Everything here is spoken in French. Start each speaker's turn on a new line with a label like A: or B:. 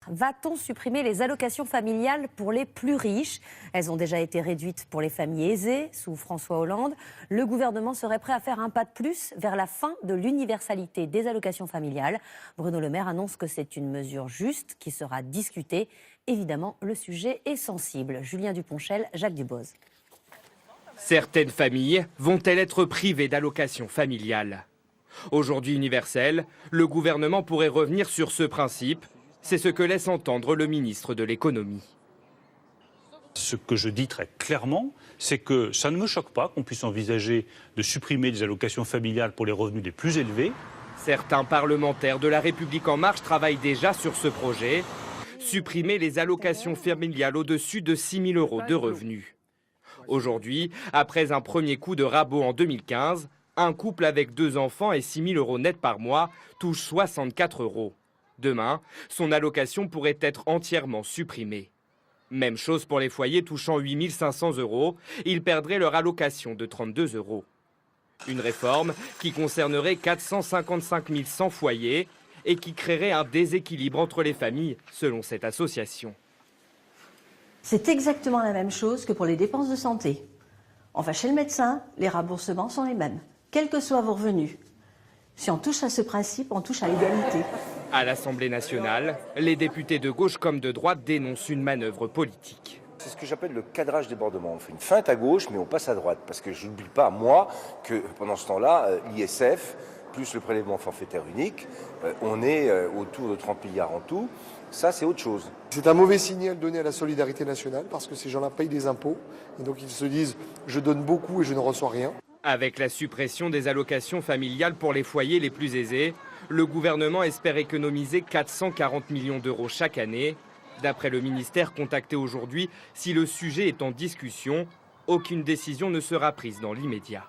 A: Va-t-on supprimer les allocations familiales pour les plus riches? Elles ont déjà été réduites pour les familles aisées sous François Hollande. Le gouvernement serait prêt à faire un pas de plus vers la fin de l'universalité des allocations familiales. Bruno Le Maire annonce que c'est une mesure juste qui sera discutée. Évidemment, le sujet est sensible. Julien Duponchel, Jacques Dubose.
B: Certaines familles vont-elles être privées d'allocations familiales? Aujourd'hui universel, le gouvernement pourrait revenir sur ce principe. C'est ce que laisse entendre le ministre de l'économie.
C: Ce que je dis très clairement, c'est que ça ne me choque pas qu'on puisse envisager de supprimer des allocations familiales pour les revenus les plus élevés.
B: Certains parlementaires de La République En Marche travaillent déjà sur ce projet. Supprimer les allocations familiales au-dessus de 6 000 € de revenus. Aujourd'hui, après un premier coup de rabot en 2015, un couple avec 2 enfants et 6 000 € net par mois touche 64 €. Demain, son allocation pourrait être entièrement supprimée. Même chose pour les foyers touchant 8 500 €. Ils perdraient leur allocation de 32 €. Une réforme qui concernerait 455 100 foyers et qui créerait un déséquilibre entre les familles, selon cette association.
D: C'est exactement la même chose que pour les dépenses de santé. Enfin, chez le médecin, les remboursements sont les mêmes, quels que soient vos revenus. Si on touche à ce principe, on touche à l'égalité.
B: À l'Assemblée nationale, les députés de gauche comme de droite dénoncent une manœuvre politique.
E: C'est ce que j'appelle le cadrage débordement. On fait une feinte à gauche, mais on passe à droite. Parce que je n'oublie pas, moi, que pendant ce temps-là, l'ISF, plus le prélèvement forfaitaire unique, on est autour de 30 milliards en tout. Ça, c'est autre chose.
F: C'est un mauvais signal donné à la solidarité nationale, parce que ces gens-là payent des impôts. Et donc ils se disent, je donne beaucoup et je ne reçois rien.
B: Avec la suppression des allocations familiales pour les foyers les plus aisés, le gouvernement espère économiser 440 millions € chaque année. D'après le ministère contacté aujourd'hui, si le sujet est en discussion, aucune décision ne sera prise dans l'immédiat.